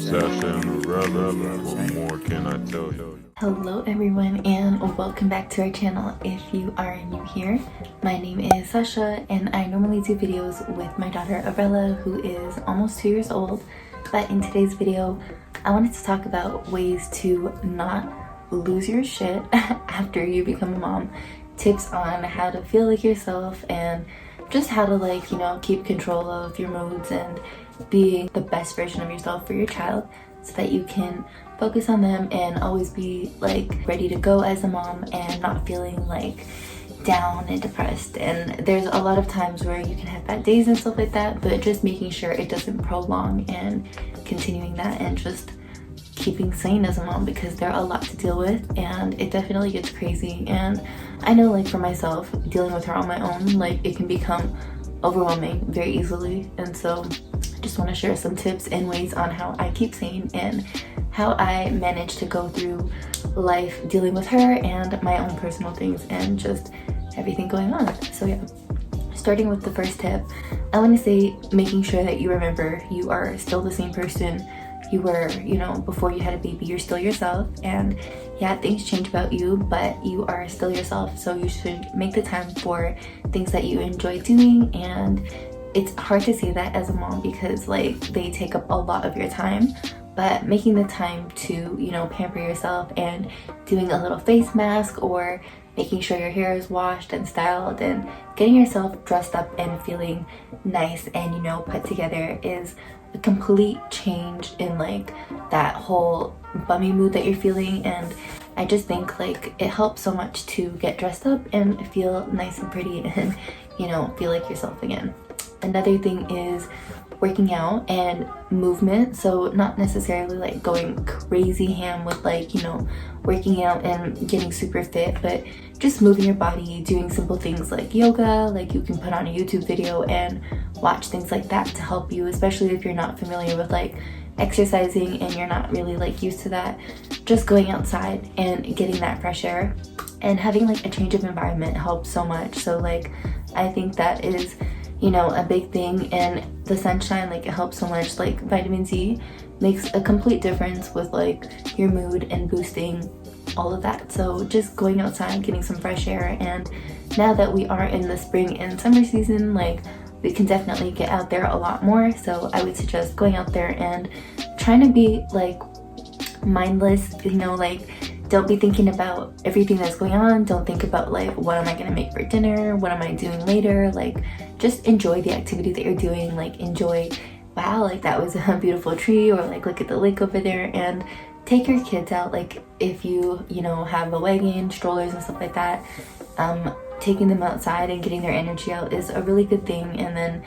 SashaArella, what more can I tell you? Hello everyone and welcome back to our channel. If you are new here, my name is Sasha and I normally do videos with my daughter Arella, who is almost 2 years old. But in today's video, I wanted to talk about ways to not lose your shit after you become a mom. Tips on how to feel like yourself and just how to keep control of your moods and being the best version of yourself for your child, so that you can focus on them and always be ready to go as a mom and not feeling down and depressed. And there's a lot of times where you can have bad days and stuff like that, but just making sure it doesn't prolong and continuing that and just keeping sane as a mom, because there are a lot to deal with and it definitely gets crazy. And I know for myself, dealing with her on my own, it can become overwhelming very easily. And so I just want to share some tips and ways on how I keep sane and how I manage to go through life dealing with her and my own personal things and just everything going on. So yeah, starting with the first tip, I want to say making sure that you remember you are still the same person you were, before you had a baby. You're still yourself, and yeah, things change about you, but you are still yourself. So you should make the time for things that you enjoy doing. And it's hard to say that as a mom because they take up a lot of your time, but making the time to pamper yourself and doing a little face mask or making sure your hair is washed and styled and getting yourself dressed up and feeling nice and put together is a complete change in that whole bummy mood that you're feeling. And I just think it helps so much to get dressed up and feel nice and pretty and feel like yourself again. Another thing is working out and movement. So not necessarily going crazy ham with working out and getting super fit, but just moving your body, doing simple things like yoga. You can put on a YouTube video and watch things like that to help you, especially if you're not familiar with exercising and you're not really used to that. Just going outside and getting that fresh air and having a change of environment helps so much. So I think that is a big thing. And the sunshine, it helps so much. Vitamin D makes a complete difference with your mood and boosting all of that. So just going outside, getting some fresh air. And now that we are in the spring and summer season, we can definitely get out there a lot more. So I would suggest going out there and trying to be mindless, don't be thinking about everything that's going on. Don't think about what am I gonna make for dinner, what am I doing later. Just enjoy the activity that you're doing. Enjoy, wow, that was a beautiful tree, or look at the lake over there. And take your kids out, if you have a wagon, strollers and stuff like that. Taking them outside and getting their energy out is a really good thing. And then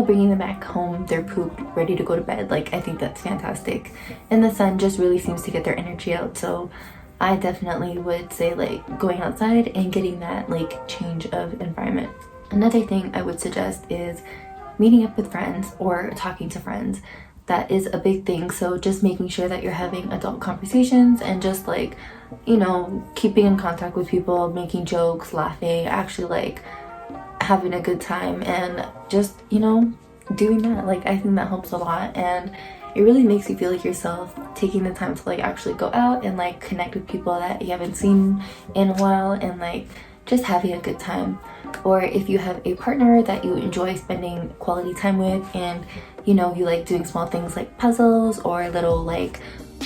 bringing them back home, they're pooped, ready to go to bed. I think that's fantastic. And the sun just really seems to get their energy out. So I definitely would say going outside and getting that change of environment. Another thing I would suggest is meeting up with friends or talking to friends. That is a big thing. So just making sure that you're having adult conversations and just keeping in contact with people, making jokes, laughing, actually having a good time, and just doing that. I think that helps a lot, and it really makes you feel like yourself, taking the time to actually go out and connect with people that you haven't seen in a while, and just having a good time. Or if you have a partner that you enjoy spending quality time with, and you like doing small things like puzzles or little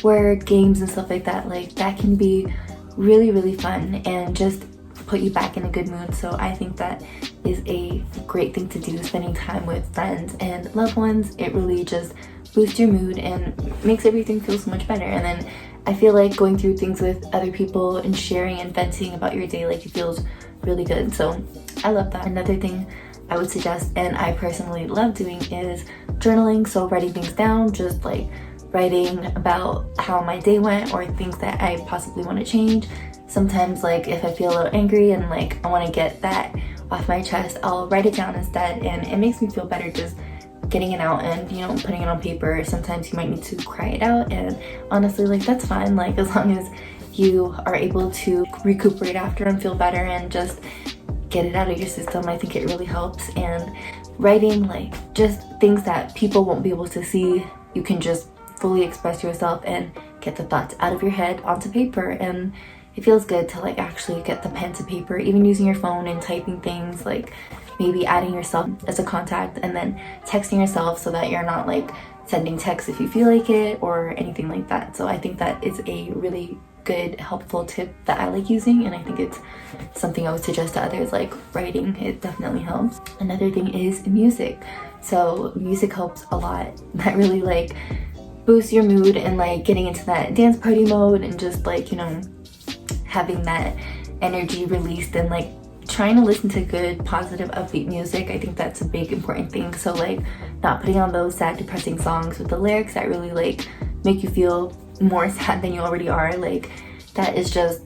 word games and stuff like that, that can be really, really fun and just put you back in a good mood. So I think that is a great thing to do, spending time with friends and loved ones. It really just boosts your mood and makes everything feel so much better. And then I feel going through things with other people and sharing and venting about your day, it feels really good. So I love that. Another thing I would suggest, and I personally love doing, is journaling. So writing things down, just writing about how my day went or things that I possibly want to change. Sometimes if I feel a little angry and I want to get that off my chest, I'll write it down instead, and it makes me feel better just getting it out and putting it on paper. Sometimes you might need to cry it out, and honestly that's fine, as long as you are able to recuperate after and feel better and just get it out of your system. I think it really helps. And writing just things that people won't be able to see, you can just fully express yourself and get the thoughts out of your head onto paper. And it feels good to like actually get the pen to paper, even using your phone and typing things, like maybe adding yourself as a contact and then texting yourself so that you're not like sending texts if you feel like it or anything like that. So I think that is a really good helpful tip that I like using, and I think it's something I would suggest to others, like writing. It definitely helps. Another thing is music. So music helps a lot. That really like boosts your mood and like getting into that dance party mode and just like, you know, having that energy released and like trying to listen to good, positive, upbeat music. I think that's a big important thing. So like not putting on those sad, depressing songs with the lyrics that really like make you feel more sad than you already are. Like that is just,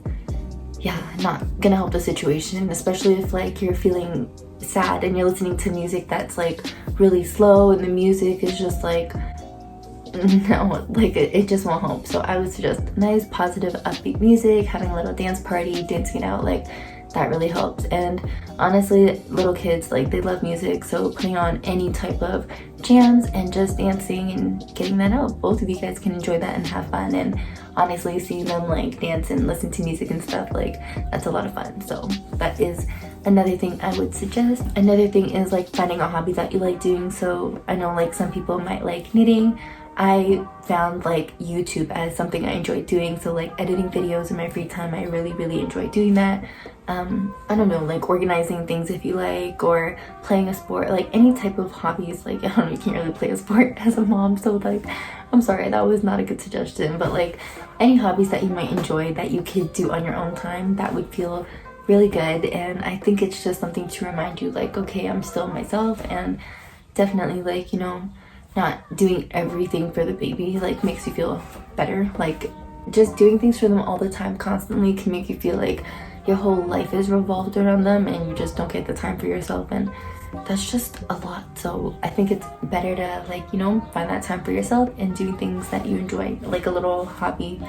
yeah, not gonna help the situation, especially if like you're feeling sad and you're listening to music that's like really slow and the music is just like, no, like it just won't help. So I would suggest nice, positive, upbeat music, having a little dance party, dancing it out, like that really helps. And honestly, little kids, like they love music, so putting on any type of jams and just dancing and getting that out, both of you guys can enjoy that and have fun. And honestly, seeing them like dance and listen to music and stuff, like that's a lot of fun. So that is another thing I would suggest. Another thing is like finding a hobby that you like doing. So I know like some people might like knitting. I found like YouTube as something I enjoy doing, so like editing videos in my free time, I really enjoy doing that. I don't know, like organizing things if you like, or playing a sport, like any type of hobbies. Like I don't know, you can't really play a sport as a mom, so like I'm sorry, that was not a good suggestion, but like any hobbies that you might enjoy that you could do on your own time, that would feel really good. And I think it's just something to remind you like, okay, I'm still myself, and definitely like, you know, not doing everything for the baby like makes you feel better. Like just doing things for them all the time constantly can make you feel like your whole life is revolved around them and you just don't get the time for yourself, and that's just a lot. So I think it's better to like, you know, find that time for yourself and doing things that you enjoy, like a little hobby,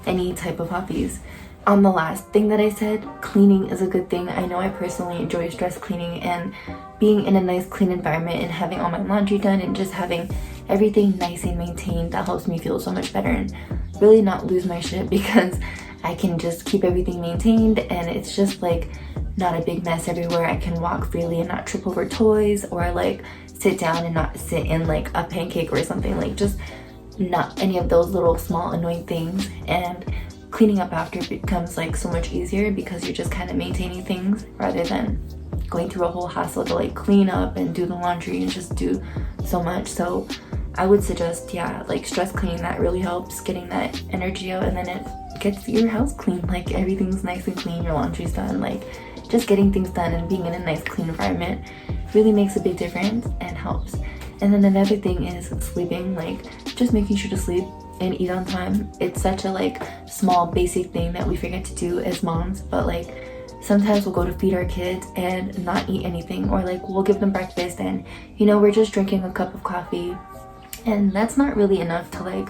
any type of hobbies. On the last thing that I said, cleaning is a good thing. I know I personally enjoy stress cleaning, and being in a nice clean environment and having all my laundry done and just having everything nice and maintained, that helps me feel so much better and really not lose my shit, because I can just keep everything maintained and it's just like not a big mess everywhere. I can walk freely and not trip over toys, or like sit down and not sit in like a pancake or something, like just not any of those little small annoying things. And cleaning up after becomes like so much easier because you're just kind of maintaining things rather than going through a whole hassle to like clean up and do the laundry and just do so much. So I would suggest, yeah, like stress cleaning, that really helps getting that energy out, and then it gets your house clean, like everything's nice and clean, your laundry's done, like just getting things done and being in a nice clean environment really makes a big difference and helps. And then another thing is sleeping, like just making sure to sleep and eat on time. It's such a like small basic thing that we forget to do as moms, but like sometimes we'll go to feed our kids and not eat anything, or like we'll give them breakfast and, you know, we're just drinking a cup of coffee, and that's not really enough to like,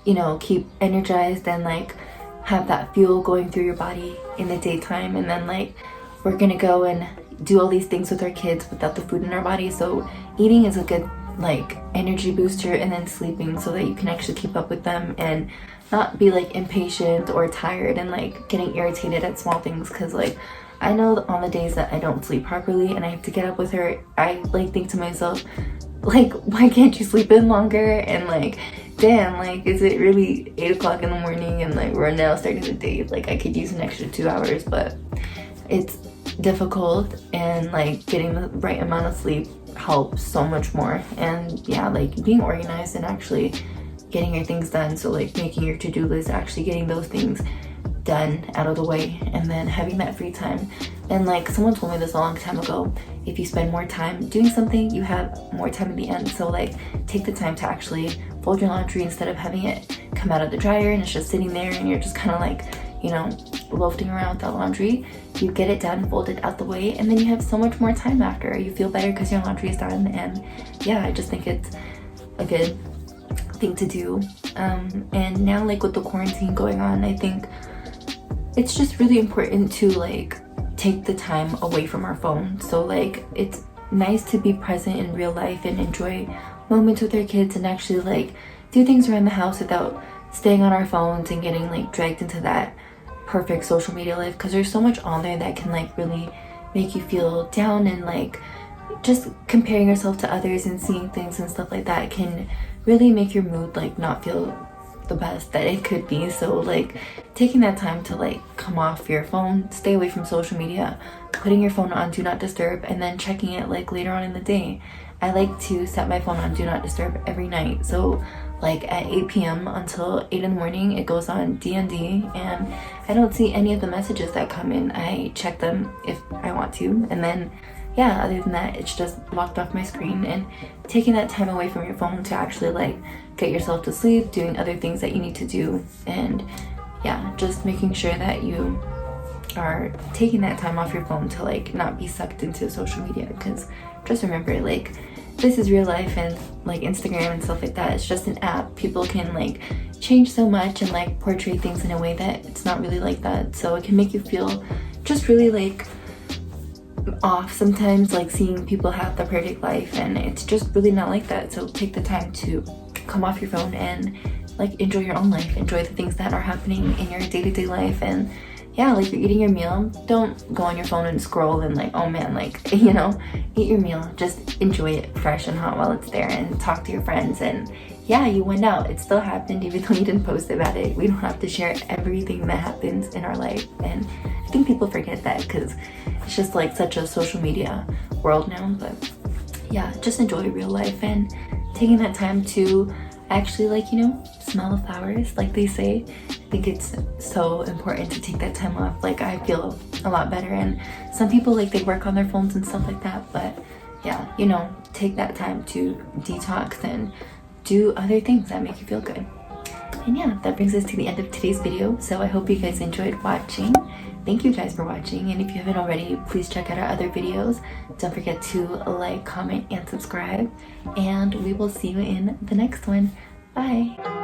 you know, keep energized and like have that fuel going through your body in the daytime. And then like we're gonna go and do all these things with our kids without the food in our body. So eating is a good like energy booster, and then sleeping so that you can actually keep up with them and not be like impatient or tired and like getting irritated at small things. Because like I know on the days that I don't sleep properly and I have to get up with her, I like think to myself like, why can't you sleep in longer? And like, damn, like is it really 8 o'clock in the morning and like we're now starting the day? Like I could use an extra 2 hours, but it's difficult, and like getting the right amount of sleep helps so much more. And yeah, like being organized and actually getting your things done, so like making your to-do list, actually getting those things done out of the way, and then having that free time. And like someone told me this a long time ago, if you spend more time doing something, you have more time in the end. So like take the time to actually fold your laundry instead of having it come out of the dryer and it's just sitting there and you're just kind of like, you know, loafing around with that laundry. You get it done, fold it out the way, and then you have so much more time after. You feel better because your laundry is done. And yeah, I just think it's a good thing to do. And now like with the quarantine going on, I think it's just really important to like take the time away from our phone. So like it's nice to be present in real life and enjoy moments with our kids and actually like do things around the house without staying on our phones and getting like dragged into that perfect social media life, because there's so much on there that can like really make you feel down, and like just comparing yourself to others and seeing things and stuff like that can really make your mood like not feel the best that it could be. So like taking that time to like come off your phone, stay away from social media, putting your phone on do not disturb, and then checking it like later on in the day. I like to set my phone on do not disturb every night, so like at 8 p.m. until 8 in the morning it goes on D&D, and I don't see any of the messages that come in. I check them if I want to, and then yeah, other than that it's just locked off my screen. And taking that time away from your phone to actually like get yourself to sleep, doing other things that you need to do, and yeah, just making sure that you are taking that time off your phone to like not be sucked into social media. Because just remember, like, this is real life, and like Instagram and stuff like that, it's just an app. People can like change so much and like portray things in a way that it's not really like that, so it can make you feel just really like off sometimes, like seeing people have the perfect life, and it's just really not like that. So take the time to come off your phone and like enjoy your own life, enjoy the things that are happening in your day-to-day life. And yeah, like you're eating your meal, don't go on your phone and scroll and like, oh man, like, you know, eat your meal, just enjoy it fresh and hot while it's there, and talk to your friends. And yeah, you went out, it still happened even though you didn't post about it. We don't have to share everything that happens in our life, and I think people forget that because it's just like such a social media world now. But yeah, just enjoy real life, and taking that time to actually like, you know, smell the flowers like they say. I think it's so important to take that time off. Like I feel a lot better, and some people like they work on their phones and stuff like that, but yeah, you know, take that time to detox and do other things that make you feel good. And yeah, that brings us to the end of today's video. So I hope you guys enjoyed watching. Thank you guys for watching, and if you haven't already, please check out our other videos. Don't forget to like, comment, and subscribe, and we will see you in the next one. Bye.